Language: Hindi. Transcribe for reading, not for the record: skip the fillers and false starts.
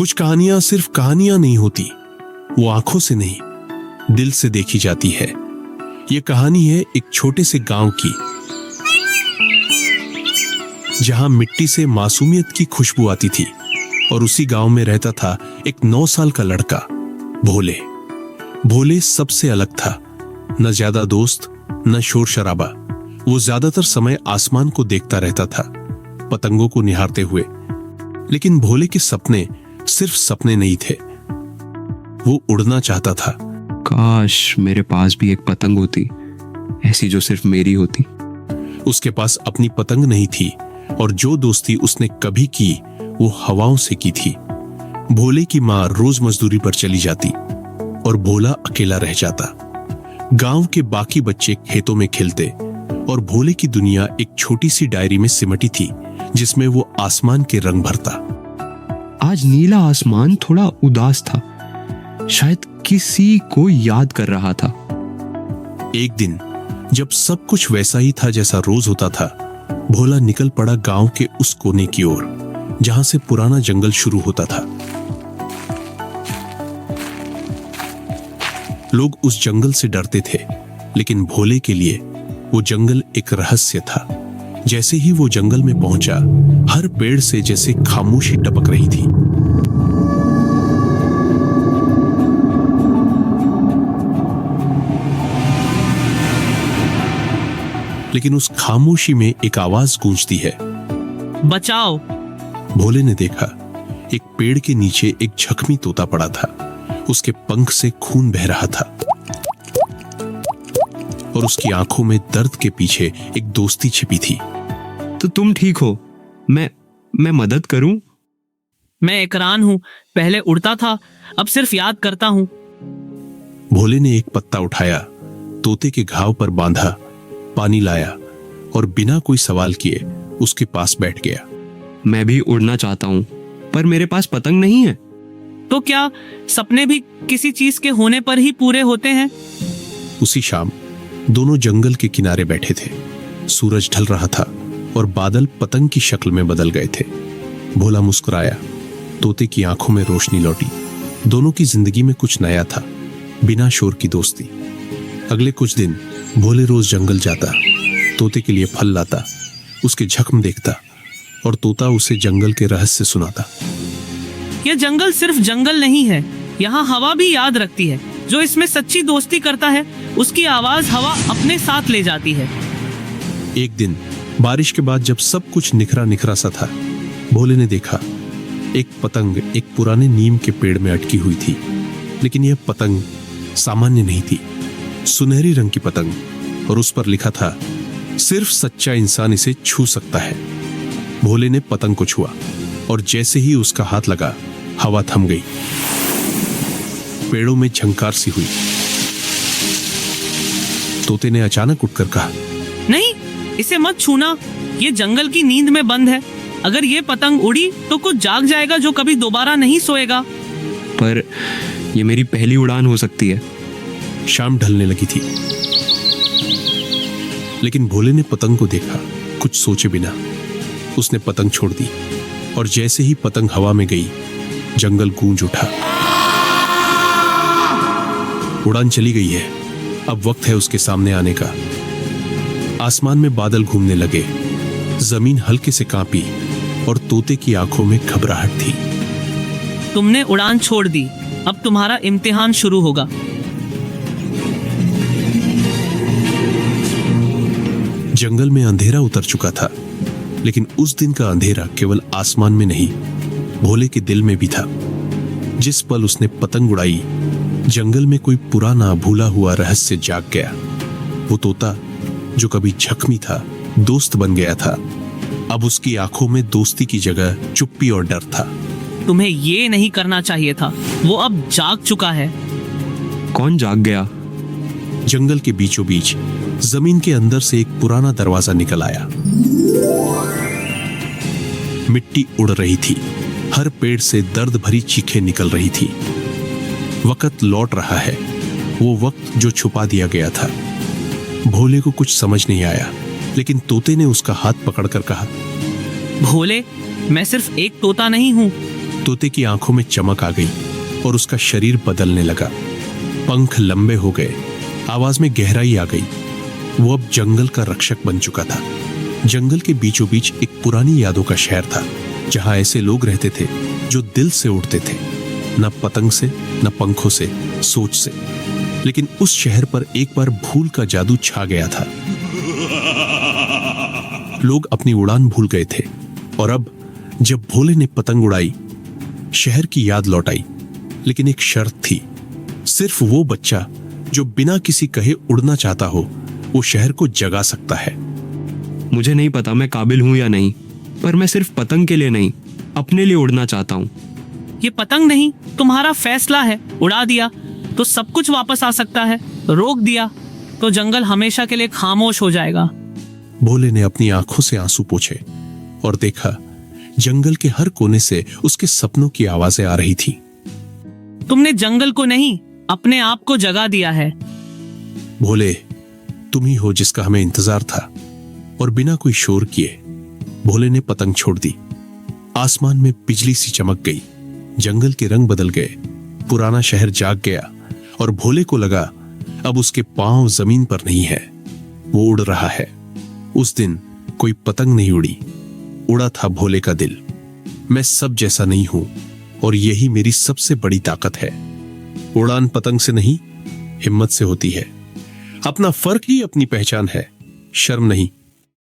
कुछ कहानियां सिर्फ कहानियां नहीं होती, वो आंखों से नहीं, दिल से देखी जाती है। ये कहानी है एक छोटे से गांव की, जहां मिट्टी से मासूमियत की खुशबू आती थी। और उसी गांव में रहता था एक 9 साल का लड़का, भोले। भोले सबसे अलग था, न ज्यादा दोस्त, न शोर शराबा। वो ज्यादातर समय आसमान को देखता रहता था, पतंगों को निहारते हुए। लेकिन भोले के सपने सिर्फ सपने नहीं थे, वो उड़ना चाहता था। काश मेरे पास भी एक पतंग होती, ऐसी जो सिर्फ मेरी होती। उसके पास अपनी पतंग नहीं थी, और जो दोस्ती उसने कभी की वो हवाओं से की थी। भोले की मां रोज मजदूरी पर चली जाती और भोला अकेला रह जाता। गांव के बाकी बच्चे खेतों में खेलते और भोले की दुनिया एक छोटी सी डायरी में सिमटी थी, जिसमें वो आसमान के रंग भरता। आज नीला आसमान थोड़ा उदास था, शायद किसी को याद कर रहा था। एक दिन जब सब कुछ वैसा ही था जैसा रोज होता था, भोला निकल पड़ा गांव के उस कोने की ओर जहां से पुराना जंगल शुरू होता था। लोग उस जंगल से डरते थे, लेकिन भोले के लिए वो जंगल एक रहस्य था। जैसे ही वो जंगल में पहुंचा, हर पेड़ से जैसे खामोशी टपक रही थी। लेकिन उस खामोशी में एक आवाज गूंजती है, बचाओ। भोले ने देखा, एक पेड़ के नीचे एक जख्मी तोता पड़ा था। उसके पंख से खून बह रहा था और उसकी आंखों में दर्द के पीछे एक दोस्ती छिपी थी। तो तुम ठीक हो? मैं मदद करूं? मैं इकरान हूं, पहले उड़ता था, अब सिर्फ याद करता हूं। भोले ने एक पत्ता उठाया, तोते के घाव पर बांधा, पानी लाया और बिना कोई सवाल किए उसके पास बैठ गया। मैं भी उड़ना चाहता हूं, पर मेरे पास पतंग नहीं है। तो क्या सपने भी किसी चीज के होने पर ही पूरे होते हैं? उसी शाम दोनों जंगल के किनारे बैठे थे। सूरज ढल रहा था और बादल पतंग की शक्ल में बदल गए थे। भोला मुस्कुराया, तोते की आंखों में रोशनी लौटी। दोनों की जिंदगी में कुछ नया था, बिना शोर की दोस्ती। अगले कुछ दिन भोले रोज जंगल जाता, तोते के लिए फल लाता, उसके जख्म देखता और तोता उसे जंगल के रहस्य सुनाता। यह जंगल सिर्फ जंगल नहीं है, यहाँ हवा भी याद रखती है। जो इसमें सच्ची दोस्ती करता है, उसकी आवाज हवा अपने साथ ले जाती है। एक दिन बारिश के बाद जब सब कुछ निखरा निखरा सा था, भोले ने देखा एक पतंग एक पुराने नीम के पेड़ में अटकी हुई थी। लेकिन यह पतंग सामान्य नहीं थी, सुनहरी रंग की पतंग, और उस पर लिखा था, सिर्फ सच्चा इंसान इसे छू सकता है। भोले ने पतंग को छुआ और जैसे ही उसका हाथ लगा, हवा थम गई, पेड़ों में झंकार सी हुई। तोते ने अचानक उठकर कहा, नहीं, इसे मत छूना, ये जंगल की नींद में बंद है। अगर ये पतंग उड़ी तो कुछ जाग जाएगा जो कभी दोबारा नहीं सोएगा। पर ये मेरी पहली उड़ान हो सकती है। शाम ढलने लगी थी, लेकिन भोले ने पतंग को देखा। कुछ सोचे बिना उसने पतंग छोड़ दी और जैसे ही पतंग हवा में गई, जंगल गूंज उठा। उड़ान चली गई है, अब वक्त है उसके सामने आने का। आसमान में बादल घूमने लगे, जमीन हल्के से कांपी और तोते की आंखों में घबराहट थी। तुमने उड़ान छोड़ दी, अब तुम्हारा इम्तिहान शुरू होगा। जंगल में अंधेरा उतर चुका था, लेकिन उस दिन का अंधेरा केवल आसमान में नहीं, भोले के दिल में भी था। जिस पल उसने पतंग उड़ाई, जंगल में कोई पुराना भूला हुआ रहस्य जाग गया। वो तोता जो कभी जख्मी था, दोस्त बन गया था। अब उसकी आंखों में दोस्ती की जगह चुप्पी और डर था। तुम्हें ये नहीं करना चाहिए था, वो अब जाग चुका है। कौन जाग गया? जंगल के बीचों बीच जमीन के अंदर से एक पुराना दरवाजा निकल आया। मिट्टी उड़ रही थी, हर पेड़ से दर्द भरी चीखें निकल रही थी। वक्त लौट रहा है, वो वक्त जो छुपा दिया गया था। भोले को कुछ समझ नहीं आया, लेकिन तोते ने उसका हाथ पकड़कर कहा, भोले, मैं सिर्फ एक तोता नहीं हूँ, तोते की आंखों में चमक आ गई और उसका शरीर बदलने लगा। पंख लंबे हो गए, आवाज में गहराई आ गई। वो अब जंगल का रक्षक बन चुका था। जंगल के बीचों बीच एक पुरानी यादों का शहर था, जहां ऐसे लोग रहते थे जो दिल से उड़ते थे, न पतंग से, न पंखों से, सोच से। लेकिन उस शहर पर एक बार भूल का जादू छा गया था। लोग अपनी उड़ान भूल गए थे और अब जब भोले ने पतंग उड़ाई, शहर की याद लौट आई। लेकिन एक शर्त थी, सिर्फ वो बच्चा जो बिना किसी कहे उड़ना चाहता हो, वो शहर को जगा सकता है। मुझे नहीं पता मैं काबिल हूं या नहीं, पर मैं सिर्फ पतंग के लिए नहीं, अपने लिए उड़ना चाहता हूं। ये पतंग नहीं, तुम्हारा फैसला है। उड़ा दिया तो सब कुछ वापस आ सकता है, रोक दिया तो जंगल हमेशा के लिए खामोश हो जाएगा। भोले ने अपनी आंखों से आंसू पोंछे और देखा जंगल के हर कोने से उसके सपनों की आवाजें आ रही थी। तुमने जंगल को नहीं, अपने आप को जगा दिया है। भोले, तुम ही हो जिसका हमें इंतजार था। और बिना कोई शोर किए भोले ने पतंग छोड़ दी। आसमान में बिजली सी चमक गई, जंगल के रंग बदल गए, पुराना शहर जाग गया और भोले को लगा अब उसके पांव जमीन पर नहीं है, वो उड़ रहा है। उस दिन कोई पतंग नहीं उड़ी, उड़ा था भोले का दिल। मैं सब जैसा नहीं हूं और यही मेरी सबसे बड़ी ताकत है। उड़ान पतंग से नहीं, हिम्मत से होती है। अपना फर्क ही अपनी पहचान है। शर्म नहीं,